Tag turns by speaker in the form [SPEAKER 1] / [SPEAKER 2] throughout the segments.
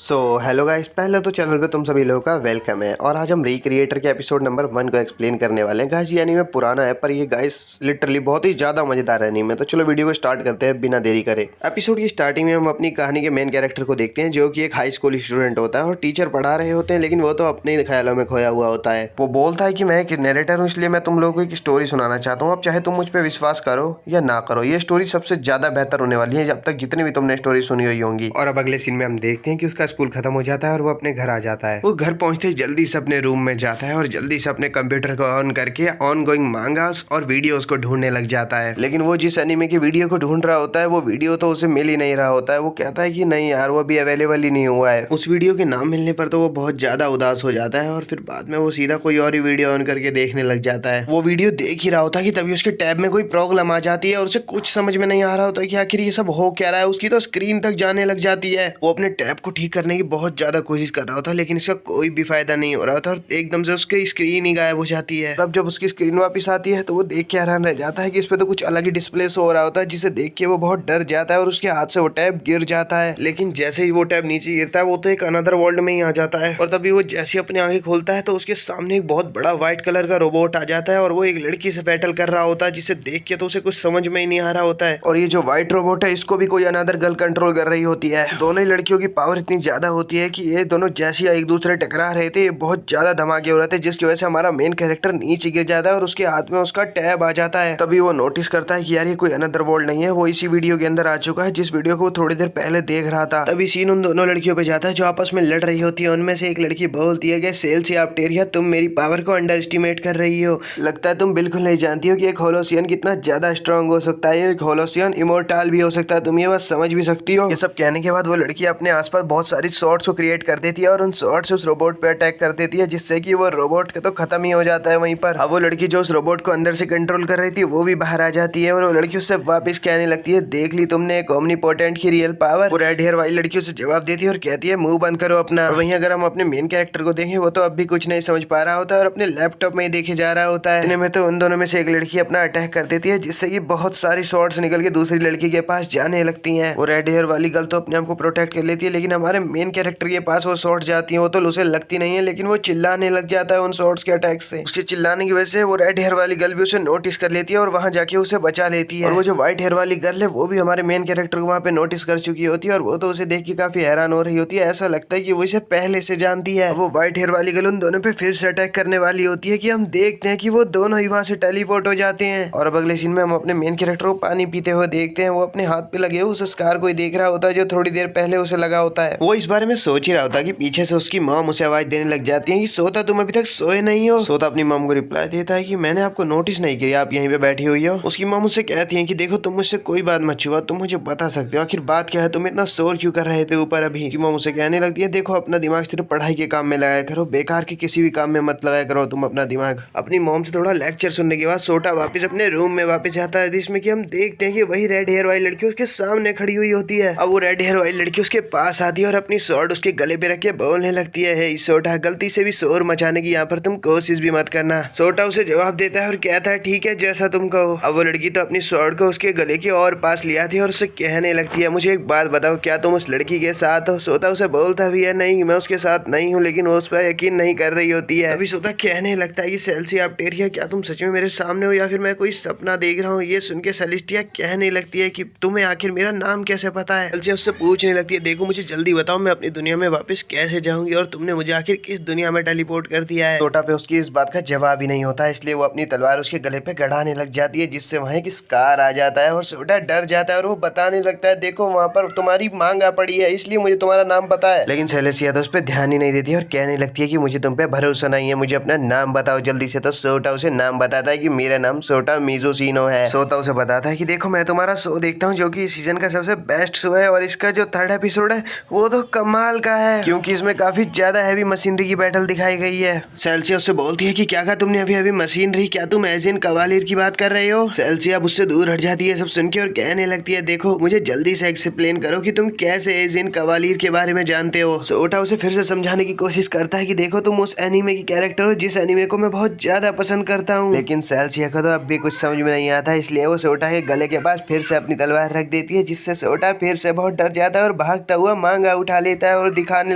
[SPEAKER 1] Hello guys, पहले तो channel पे तुम सभी लोगों का वेलकम है। और आज हम रिक्रिएटर के एपिसोड नंबर 1 को एक्सप्लेन करने वाले हैं। गाइस ये एनीमे पुराना है, पर ये गाइस लिटरली बहुत ही ज़्यादा मज़ेदार एनीमे। तो चलो वीडियो को स्टार्ट करते हैं बिना देरी करे। एपिसोड की स्टार्टिंग में हम अपनी कहानी के मेन कैरेक्टर को देखते हैं, जो कि एक हाई स्कूल स्टूडेंट होता है और टीचर पढ़ा रहे होते हैं, लेकिन वो तो अपने ही ख्यालों में खोया हुआ होता है। वो बोलता है कि मैं एक नरेटर हूँ, इसलिए मैं तुम लोगों को एक स्टोरी सुनाना चाहता हूँ। अब चाहे तुम मुझ पर विश्वास करो या ना करो, ये स्टोरी सबसे ज़्यादा बेहतर होने वाली है जब तक जितनी भी तुमने स्टोरी सुनी हुई होंगी। और अब अगले सीन में हम देखते हैं कि उसका स्कूल खत्म हो जाता है और वो अपने घर आ जाता है। वो घर पहुंचते ही जल्दी से अपने रूम में जाता है और जल्दी से अपने कंप्यूटर को ऑन करके ऑन गोइंग मांगास और वीडियोस को ढूंढने लग जाता है। लेकिन वो जिस एनीमे की वीडियो को ढूंढ रहा होता है, वो वीडियो तो उसे मिल ही नहीं रहा होता है। वो कहता है कि नहीं यार, वो अभी अवेलेबल ही नहीं हुआ है। उस वीडियो के नाम मिलने पर तो वो बहुत ज्यादा उदास हो जाता है और फिर बाद में वो सीधा कोई और ही वीडियो ऑन करके देखने लग जाता है। वो वीडियो देख ही रहा होता है कि तभी उसके टैब में कोई प्रॉब्लम आ जाती है और उसे कुछ समझ में नहीं आ रहा होता कि आखिर ये सब हो क्या रहा है। उसकी तो स्क्रीन तक जाने लग जाती है। वो अपने टैब को ठीक करने की बहुत ज्यादा कोशिश कर रहा होता है, लेकिन इसका कोई भी फायदा नहीं हो रहा था और एकदम से उसकी स्क्रीन ही गायब हो जाती है। अब जब उसकी स्क्रीन वापस आती है तो वो देख के हैरान रह जाता है कि इस पे तो कुछ अलग ही डिस्प्ले शो हो रहा होता है, जिसे देख के वो बहुत डर जाता है और उसके हाथ से वो टैब गिर जाता है। लेकिन जैसे ही वो टैब नीचे गिरता है, वो तो एक अनदर वर्ल्ड में ही आ जाता है। और तभी वो जैसे अपनी आंखें खोलता है तो उसके सामने एक बहुत बड़ा व्हाइट कलर का रोबोट आ जाता है और वो एक लड़की से बैटल कर रहा होता है, जिसे देख के तो उसे कुछ समझ में ही नहीं आ रहा होता है। और ये जो व्हाइट रोबोट है, इसको भी कोई अनदर गर्ल कंट्रोल कर रही होती है। दोनों ही लड़कियों की पावर इतनी ज्यादा होती है कि ये दोनों जैसे एक दूसरे टकरा रहे थे, बहुत ज्यादा धमाके हो रहे थे, जिसकी वजह से हमारा मेन कैरेक्टर नीचे गिर जाता है और उसके हाथ में उसका टैब आ जाता है। तभी वो नोटिस करता है कि यार ये कोई अनदर वर्ल्ड नहीं है, वो इसी वीडियो के अंदर आ चुका है जिस वीडियो को वो थोड़ी देर पहले देख रहा था। तभी सीन उन दोनों लड़कियों पे जाता है जो आपस में लड़ रही होती है। उनमें से एक लड़की बोलती है कि सेल्सी ऑप्टेरिया, तुम मेरी पावर को अंडर एस्टिमेट कर रही हो। लगता है तुम बिल्कुल नहीं जानती हो कि एक होलोसियन कितना ज्यादा स्ट्रांग हो सकता है। एक होलोसियन इमोर्टल भी हो सकता है, तुम ये बात समझ भी सकती हो। ये सब कहने के बाद वो लड़की अपने आसपास बहुत सारी शॉट्स को क्रिएट कर देती है और उन शॉट्स उस रोबोट पे अटैक कर देती है, जिससे कि वो रोबोट तो खत्म ही हो जाता है वहीं पर। अब वो लड़की जो उस रोबोट को अंदर से कंट्रोल कर रही थी, वो भी बाहर आ जाती है और वो लड़की उससे वापस कहने लगती है, देख ली तुमने एक ओमनीपोटेंट की रियल पावर। वो रेड हेयर वाली लड़की उसे जवाब देती है और कहती है, मुंह बंद करो अपना। और वहीं अगर हम अपने मेन कैरेक्टर को देखें, वो तो अब भी कुछ नहीं समझ पा रहा होता है और अपने लैपटॉप में ही देखे जा रहा होता है। इनमें तो उन दोनों में से एक लड़की अपना अटैक कर देती है, जिससे कि बहुत सारी शॉट्स निकल के दूसरी लड़की के पास जाने लगती हैं। वो रेड हेयर वाली गर्ल तो अपने आप को प्रोटेक्ट कर लेती है, लेकिन हमारे मेन कैरेक्टर के पास वो शॉट्स जाती हैं, वो तो उसे लगती नहीं है, लेकिन वो चिल्लाने लग जाता है उन शॉट्स के अटैक से। उसके चिल्लाने की वजह से वो रेड हेयर वाली गर्ल भी उसे नोटिस कर लेती है और वहां जाके उसे बचा लेती है। और वो जो व्हाइट हेयर वाली गर्ल है, वो भी हमारे मेन कैरेक्टर को वहां पे नोटिस कर चुकी होती है और वो तो उसे देख के काफी हैरान हो रही होती है। ऐसा लगता है कि वो इसे पहले से जानती है। वो व्हाइट हेयर वाली गर्ल उन दोनों पे फिर से अटैक करने वाली होती है कि हम देखते हैं कि वो दोनों ही वहां से टेलीपोर्ट हो जाते हैं। और अब अगले सीन में हम अपने मेन कैरेक्टर को पानी पीते हुए देखते हैं। वो अपने हाथ पे लगे हुए उस स्कार को ही देख रहा होता है जो थोड़ी देर पहले उसे लगा होता है। वो इस बारे में सोच ही रहा होता है कि पीछे से उसकी मॉम उसे आवाज देने लग जाती है कि सोता, तुम अभी तक सोए नहीं हो। सोता अपनी मॉम को रिप्लाई देता है कि मैंने आपको नोटिस नहीं किया, आप यहीं पे बैठी हुई हो। उसकी मॉम उससे कहती है कि देखो, तुम मुझसे कोई बात मत छुआ, तुम मुझे बता सकते हो आखिर बात क्या है, तुम इतना शोर क्यों कर रहे थे ऊपर अभी। की मॉम उसे कहने लगती है, देखो अपना दिमाग सिर्फ पढ़ाई के काम में लगाया करो, बेकार के किसी भी काम में मत लगाया करो तुम अपना दिमाग। अपनी मॉम से थोड़ा लेक्चर सुनने के बाद सोटा वापस अपने रूम में वापस जाता है, जिसमें कि हम देखते हैं कि वही रेड हेयर वाली लड़की उसके सामने खड़ी हुई होती है। अब वो रेड हेयर वाली लड़की उसके पास आती है और अपनी शॉर्ट उसके गले पे रख के बोलने लगती है, सोटा गलती से भी शोर मचाने की यहाँ पर तुम कोशिश भी मत करना। सोटा उसे जवाब देता है और कहता है, ठीक है जैसा तुम कहो। अब वो लड़की तो अपनी शॉर्ट को उसके गले के और पास लिया थी और उससे कहने लगती है, मुझे एक बात बताओ, क्या तुम उस लड़की के साथ हो। सोता उसे बोलता भी है, नहीं मैं उसके साथ नहीं हूँ, लेकिन वो उस पर यकीन नहीं कर रही होती है। अभी सोता कहने लगता है कि सेल्सी ऑप्टेरिया, क्या तुम सच में मेरे सामने हो या फिर मैं कोई सपना देख रहा हूँ। ये सुन के सेलेस्टिया कहने लगती है कि तुम्हें आखिर मेरा नाम कैसे पता है। सेल्सिया उससे पूछने लगती है, देखो मुझे जल्दी बताओ, मैं अपनी दुनिया में वापस कैसे जाऊंगी और तुमने मुझे आखिर किस दुनिया में टेलीपोर्ट कर दिया है। सोटा पे उसकी इस बात का जवाब ही नहीं होता, इसलिए वो अपनी तलवार उसके गले पे गड़ाने लग जाती है, जिससे वहां एक स्कार आ जाता है और सोटा डर जाता है और वो बताने लगता है, देखो वहां पर तुम्हारी मांग आ पड़ी है, इसलिए मुझे तुम्हारा नाम पता है। लेकिन सेलेसिया तो उस पर ध्यान ही नहीं देती और कहने लगती है कि मुझे तुम पे भरोसा नहीं है, मुझे अपना नाम बताओ जल्दी से। तो सोटा उसे नाम बताता है कि मेरा नाम सोटा मिज़ोशिनो है। सोटा उसे बताता है कि देखो मैं तुम्हारा शो देखता हूँ, जो कि इस सीजन का सबसे बेस्ट शो है और इसका जो 3rd एपिसोड है वो तो कमाल का है, क्योंकि इसमें काफी ज्यादा हैवी मशीनरी की बैटल दिखाई गई है। सेल्सिया उससे बोलती है कि क्या कहा तुमने अभी अभी मशीनरी, क्या तुम एजिन कवालियर की बात कर रहे हो। सेल्सिया अब उससे दूर हट जाती है सब सुन के और कहने लगती है, देखो मुझे जल्दी से एक्सप्लेन करो कि तुम कैसे एजिन कवालियर के बारे में जानते हो। सोटा उसे फिर से समझाने की कोशिश करता है कि देखो तुम उस एनीमे की कैरेक्टर हो जिस एनीमे को मैं बहुत ज्यादा पसंद करता हूँ। लेकिन सेल्सिया को तो अब भी कुछ समझ में नहीं आता, इसलिए वो सोटा के गले के पास फिर से अपनी तलवार रख देती है, जिससे सोटा फिर से बहुत डर जाता है और भागता हुआ मांगा उठा लेता है और दिखाने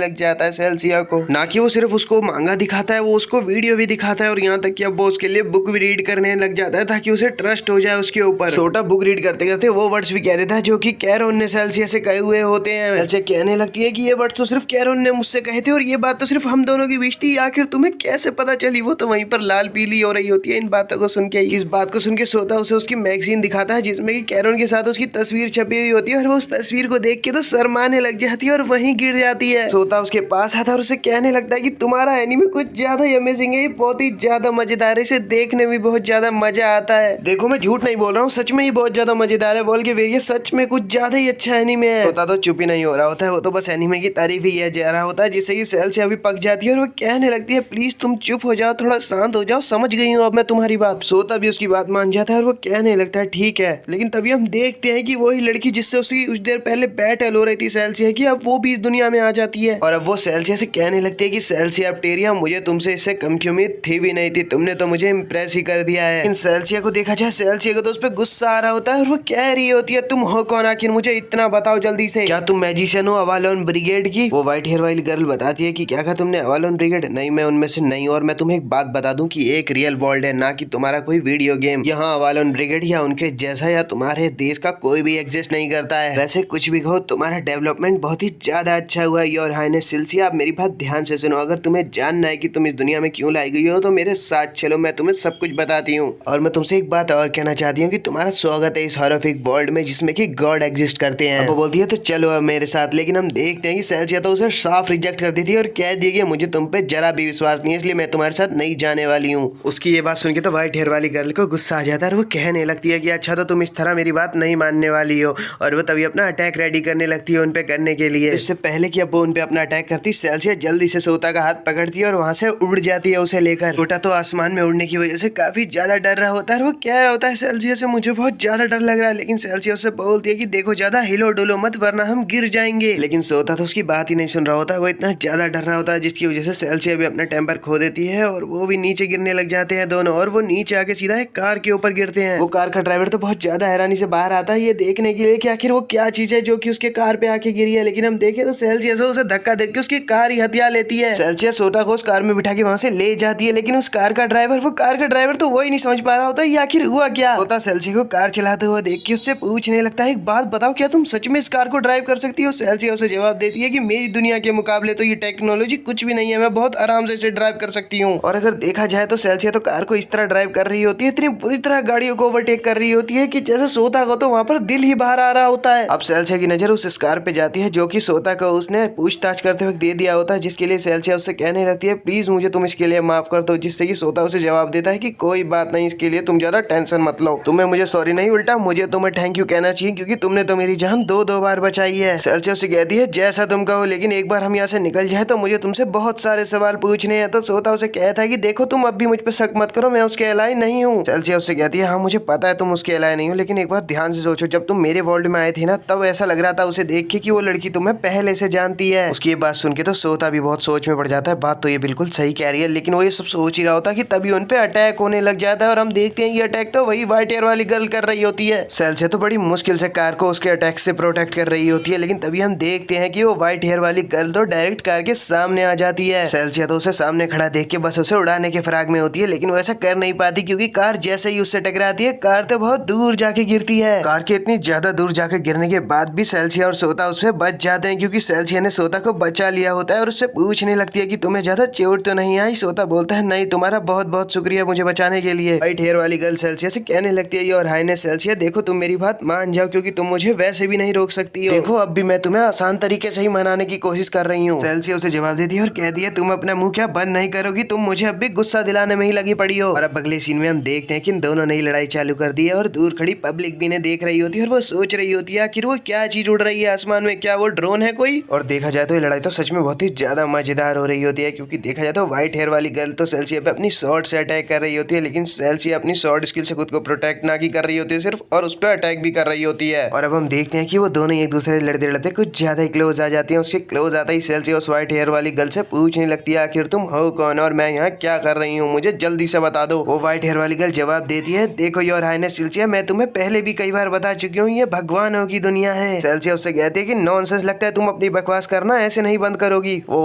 [SPEAKER 1] लग जाता है सेल्सिया को। ना कि वो सिर्फ उसको मांगा दिखाता है, वो उसको वीडियो भी दिखाता है और यहाँ तक कि अब वो उसके लिए बुक भी रीड करने लग जाता है ताकि उसे ट्रस्ट हो जाए उसके ऊपर। सोटा बुक रीड करते करते वो वर्ड्स भी कह देता है जो कि कैरोन ने सेल्सिया से कहे हुए होते हैं। सेल्सिया कहने लगती है कि ये वर्ड्स तो सिर्फ कैरोन ने मुझसे कहे थे और ये बात तो सिर्फ हम दोनों की बीच थी, आखिर तुम्हें कैसे पता चली? वो तो वहीं पर लाल पीली हो रही होती है इन बातों को सुन के। इस बात को सुन के सोता उसे उसकी मैगजीन दिखाता है जिसमें कि कैरोन के साथ उसकी तस्वीर छपी हुई होती है और वो उस तस्वीर को देख के तो शर्माने लग जाती है और वहीं गिर जाती है। सोता उसके पास आता है और उसे कहने लगता है कि तुम्हारा एनीमे कुछ ज्यादा ही अमेजिंग है, ये बहुत ही ज्यादा मजेदार है, इसे देखने में बहुत ज्यादा मजा आता है। देखो मैं झूठ नहीं बोल रहा हूँ, सच में ही बहुत ज्यादा मजेदार है, बोल के ये सच में कुछ ज्यादा ही अच्छा एनीमे है। सोता तो चुप ही नहीं हो रहा होता है, वो तो बस एनीमे की तारीफ ही किया जा रहा होता है जिससे कि सेल्सिया भी पक जाती है और वो कहने लगती है प्लीज तुम चुप हो जाओ, थोड़ा शांत हो जाओ, समझ गई हूँ अब मैं तुम्हारी बात। सोता भी उसकी बात मान जाता है और वो कहने लगता है ठीक है। लेकिन तभी हम देखते हैं कि वही लड़की जिससे उसकी कुछ देर पहले बैटल हो रही थी सेल्सिया की, अब वो भी इस दुनिया में आ जाती है और अब वो सेल्सिया से कहने लगती है कि सेल्सिया अपटेरिया, मुझे तुमसे इससे कम की उम्मीद थी भी नहीं थी, तुमने तो मुझे इम्प्रेस ही कर दिया है। इन सेल्सिया को देखा जाए, सेल्सिया को तो उस पर गुस्सा आ रहा होता है और वो कह रही होती है तुम हो कौन, आखिर मुझे इतना बताओ जल्दी से, क्या तुम मैजिशियन हो अवालोन ब्रिगेड की? वो व्हाइट हेयर वाली गर्ल बताती है कि क्या कहा तुमने, अवालोन ब्रिगेड? नहीं, मैं उनमें से नहीं, और मैं तुम्हें एक बात बता दूं कि एक रियल वर्ल्ड है, ना कि तुम्हारा कोई वीडियो गेम। यहाँ अवालोन ब्रिगेड या उनके जैसा या तुम्हारे देश का कोई भी एग्जिस्ट नहीं करता है। वैसे कुछ भी कहो, तुम्हारा डेवलपमेंट बहुत ही ज्यादा अच्छा हुआ है योर हाइनेस सेल्सिया। आप मेरी बात ध्यान से सुनो, अगर तुम्हें जानना है कि तुम इस दुनिया में क्यों लाई गई हो तो मेरे साथ चलो, मैं तुम्हें सब कुछ बताती हूँ। और मैं तुमसे एक बात और कहना चाहती हूँ कि तुम्हारा स्वागत है इस हॉरिफिक वर्ल्ड में जिसमें कि गॉड एग्जिस्ट करते हैं। वो बोलती है तो चलो अब मेरे साथ, लेकिन हम देखते हैं कि सेल्सिया तो उसे साफ रिजेक्ट कर दी थी और कह दी कि मुझे तुम पे जरा भी विश्वास नहीं है, इसलिए मैं तुम्हारे साथ नहीं जाने वाली हूँ। उसकी ये बात सुन के तो व्हाइट हेयर वाली गर्ल को गुस्सा आ जाता है और वो कहने लगती है कि अच्छा तो तुम इस तरह मेरी बात नहीं मानने वाली हो, और वो तभी अपना अटैक रेडी करने लगती है उनपे करने के लिए। इससे पहले कि अब वो उनपे अपना अटैक करती, सेल्सिया जल्दी से सोता का हाथ पकड़ती है और वहां से उड़ जाती है उसे लेकर। सोटा तो आसमान में उड़ने की वजह से काफी ज्यादा डर रहा होता है और वो कह रहा होता है सेल्सिया से मुझे बहुत ज्यादा डर लग रहा है, लेकिन सेल्सिया उससे बोलती है कि देखो ज्यादा हिलो डुलो मत वरना हम गिर जाएंगे। लेकिन सोता तो उसकी बात ही नहीं सुन रहा होता है, वो इतना ज्यादा डर रहा होता है जिसकी वजह से सेल्सिया भी अपना टेम्पर खो देती है और वो भी नीचे गिरने लग जाते हैं दोनों, और वो नीचे आके सीधा एक कार के ऊपर गिरते हैं। वो कार का ड्राइवर तो बहुत ज्यादा हैरानी से बाहर आता है ये देखने के लिए कि आखिर वो क्या चीज है जो कि उसके कार पे आके गिरी है, लेकिन हम देखें तो सेल्सिया उसे धक्का देके उसकी कार ही हथिया लेती है। सेल्सिया सोटा को उस कार में बिठा के वहां से ले जाती है, लेकिन उस कार का ड्राइवर तो वही नहीं समझ पा रहा होता ये आखिर हुआ क्या। सोटा सेल्सिया को कार चलाते हुए देख के उससे पूछने लगता है एक बात बताओ, क्या तुम सच में इस कार को ड्राइव कर सकती हो? सेल्सिया उसे जवाब देती है कि मेरी दुनिया के मुकाबले तो ये टेक्नोलॉजी कुछ भी नहीं है, मैं बहुत आराम से इसे ड्राइव कर सकती हूँ। और अगर देखा जाए तो सेल्सिया तो कार को इस तरह ड्राइव कर रही होती है, इतनी बुरी तरह गाड़ियों को ओवरटेक कर रही होती है कि जैसे सोता को तो वहाँ पर दिल ही बाहर आ रहा होता है। अब सेल्सिया की नजर उस कार पे जाती है जो कि सोता को उसने पूछताछ करते वक्त दे दिया होता है, जिसके लिए सेल्सिया उससे कहने लगती है प्लीज मुझे तुम इसके लिए माफ कर दो, जिससे कि सोता उसे जवाब देता है कि कोई बात नहीं, इसके लिए तुम ज्यादा टेंशन मत लो, तुम्हें मुझे सॉरी नहीं उल्टा मुझे तुम्हें थैंक यू कहना चाहिए क्योंकि तुमने तो मेरी जान दो बार बचाई है। सेल्सिया उसे कहती है जैसा तुम कहो, लेकिन एक बार हम यहाँ से निकल जाए तो मुझे तुमसे बहुत सारे सवाल पूछने हैं। तो सोता उसे कहता है कि देखो तुम अब भी मुझ पर शक मत करो, मैं उसके अलाय नहीं हूँ। सेल्सिया उससे कहती है हाँ मुझे पता है तुम उसके अलाय नहीं हो, लेकिन एक बार ध्यान से सोचो, जब तुम मेरे वर्ल्ड में आए थे ना तब ऐसा लग रहा था उसे देख के कि वो लड़की तुम्हें पहले से जानती है। उसकी ये बात सुन के तो सोता भी बहुत सोच में पड़ जाता है, बात तो ये बिल्कुल सही कह रही है, लेकिन वो ये सब सोच ही रहा होता है कि तभी उन पे अटैक होने लग जाता है और हम देखते हैं ये अटैक तो वही व्हाइट हेयर वाली गर्ल कर रही होती है। सेल्सिया तो बड़ी मुश्किल से कार को उसके अटैक से प्रोटेक्ट कर रही होती है, लेकिन तभी हम देखते हैं कि वो व्हाइट हेयर वाली गर्ल तो डायरेक्ट कार के सामने आ जाती है। सेल्सिया तो उसे सामने खड़ा देख के बस उसे उड़ाने के फिराक में होती है, लेकिन वो ऐसा कर नहीं पाती क्योंकि कार जैसे ही उससे टकराती है कार तो बहुत दूर जाके गिरती है। कार के इतनी ज्यादा दूर जाके गिरने के बाद भी सेल्सिया और सोता उससे बच जाते हैं क्योंकि सेल्सिया ने सोता को बचा लिया होता है और उससे पूछने लगती है कि तुम्हें ज्यादा चोट तो नहीं आई? सोता बोलता है नहीं, तुम्हारा बहुत बहुत शुक्रिया मुझे बचाने के लिए। व्हाइट हेयर वाली गर्ल सेल्सिया से कहने लगती है योर हाइनेस सेल्सिया देखो तुम मेरी बात मान जाओ क्योंकि तुम मुझे वैसे भी नहीं रोक सकती हो, देखो अब भी मैं तुम्हें आसान तरीके से ही मनाने की कोशिश कर रही हूँ। सेल्सिया उसे जवाब देती है और कहती है तुम अपना मुंह क्या बंद नहीं करोगी, तुम मुझे अब भी गुस्सा दिलाने में ही लगी पड़ी हो। और अब अगले सीन में हम देखते हैं कि इन दोनों ने लड़ाई चालू कर दी है और दूर खड़ी पब्लिक भी ने देख रही होती है और वो सोच रही होती है आखिर वो क्या चीज उड़ रही है आसमान में, क्या वो ड्रोन है कोई? और देखा जाए तो ये लड़ाई तो सच में बहुत ही ज्यादा मजेदार हो रही होती है क्योंकि देखा जाए तो व्हाइट हेयर वाली गर्ल तो सेल्सिया पे अपनी शॉर्ट से अटैक कर रही होती है, लेकिन सेल्सिया अपनी शॉर्ट स्किल से खुद को प्रोटेक्ट ना की कर रही होती है सिर्फ, और उस पर अटैक भी कर रही होती है। और अब हम देखते हैं कि वो दोनों एक दूसरे लड़ते लड़ते कुछ ज्यादा ही क्लोज आ जाती हैं। उसके क्लोज आता ही सेल्सिया उस व्हाइट हेयर वाली गर्ल से पूछने लगती है आखिर तुम हो कौन और मैं यहाँ क्या कर रही हूँ, मुझे जल्दी से बता दो। वो व्हाइट हेयर वाली गर्ल जवाब देती है देखो योर हाइनेस सेल्सिया मैं तुम्हें पहले भी कई बार बता चुकी हूँ ये भगवानों की दुनिया है। सेल्सिया उससे कहती है कि नॉनसेंस, लगता है तुम अपनी बकवास करना ऐसे नहीं बंद करोगी। वो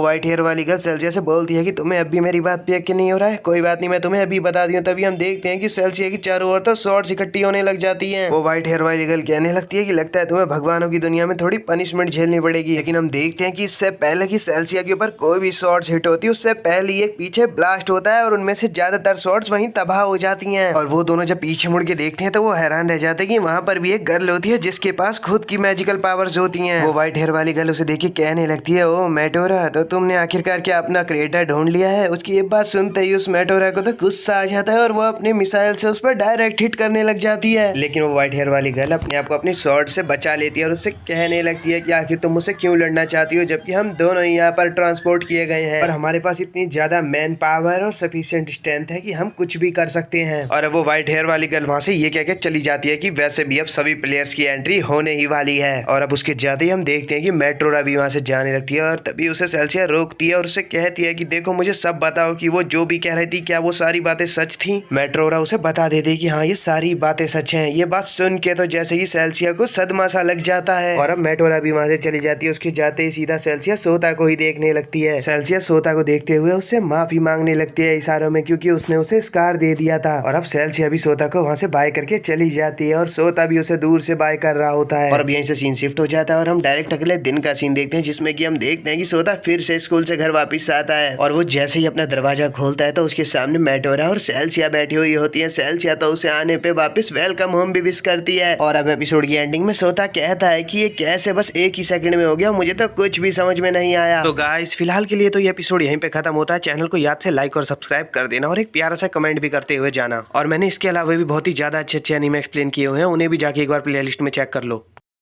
[SPEAKER 1] व्हाइट हेयर वाली गर्ल सेल्सिया से बोलती है कि तुम्हें अभी मेरी बात पे यकीन नहीं हो रहा है, कोई बात नहीं, मैं तुम्हें अभी बता दी हूँ। तभी हम देखते हैं कि सेल्सिया की चारों ओर तो शॉर्ट्स इकट्ठी होने लग जाती है। वो व्हाइट हेयर वाली गर्ल कहने लगती है कि लगता है तुम्हें भगवानों की दुनिया में थोड़ी पनिशमेंट झेलनी पड़ेगी। लेकिन हम देखते हैं कि इससे पहले कि सेल्सिया के ऊपर कोई भी शॉर्ट्स हिट होती है उससे पहले एक पीछे ब्लास्ट होता है और उनमें से ज्यादातर शॉर्ट्स वहीं तबाह हो जाती हैं। और वो दोनों जब पीछे मुड़ के देखते हैं तो वो हैरान रह जाते हैं कि वहां पर भी एक गर्ल होती है जिसके पास खुद की मैजिकल पावर्स होती हैं। वो व्हाइट हेयर वाली गर्ल उसे देख के कहने लगती है, ओ मेटोरा, तो तुमने आखिरकार क्या अपना क्रिएटर ढूंढ लिया है। उसकी ये बात सुनते ही उस मेटोरा को तो गुस्सा आ जाता है और वो अपने मिसाइल से उस पर डायरेक्ट हिट करने लग जाती है। लेकिन वो व्हाइट हेयर वाली गर्ल अपने आप को अपनी स्वॉर्ड से बचा लेती है और उससे कहने लगती है कि आखिर तुम मुझसे क्यों लड़ना चाहती हो, जबकि हम दोनों ही यहाँ पर ट्रांसपोर्ट किए गए हैं और हमारे पास इतनी ज्यादा मैन पावर और सफिशिएंट स्ट्रेंथ है कि हम कुछ भी कर सकते हैं। और अब वो व्हाइट हेयर वाली गर्ल वहां से ये कह के चली जाती है कि वैसे भी अब सभी प्लेयर्स की एंट्री होने ही वाली है। और अब उसके जाते ही हम देखते हैं कि मेट्रोरा भी वहां से जाने लगती है और तभी उसे सेल्सिया रोकती है और उससे कहती है कि देखो मुझे सब बताओ कि वो जो भी कह रही थी क्या वो सारी बातें सच थी। मेट्रोरा उसे बता देती है कि हाँ ये सारी बातें सच हैं। ये बात सुन के तो जैसे ही सेल्सिया को सदमा सा लग जाता है और अब मेट्रोरा भी वहां से चली जाती है। उसके जाते ही सीधा सेल्सिया सोता को ही देखने लगती है। सेल्सिया सोता को देखते हुए उससे माफी मांगने लगती है इशारों में, क्योंकि उसने उसे स्कार दे दिया था। और अब सेल्सिया भी सोता को वहां से बाय करके चली जाती है और सोता भी उसे दूर से बाय कर रहा होता है। और अब यहीं से सीन शिफ्ट हो जाता है और हम डायरेक्ट अगले दिन का सीन देखते हैं जिसमें कि हम देखते हैं कि सोता फिर से स्कूल से घर वापस आता है और वो जैसे ही अपना दरवाजा खोलता है तो उसके सामने मेटोरा और सेल्सिया बैठी हुई होती है। सेल्सिया तो उसे आने पे वापस वेलकम होम भी विश करती है। और अब एपिसोड की एंडिंग में सोता कहता है कि ये कैसे बस एक ही सेकंड में हो गया, मुझे तो कुछ भी समझ में नहीं आया। तो गाइस फिलहाल के लिए तो ये एपिसोड यहीं पे खत्म होता है। चैनल को याद से लाइक और सब्सक्राइब कर देना और एक प्यारा सा कमेंट भी करते हुए जाना। और मैंने इसके अलावा भी बहुत ही ज्यादा अच्छे एनीमे एक्सप्लेन किए हुए हैं, उन्हें भी जाके एक बार प्लेलिस्ट में चेक कर लो।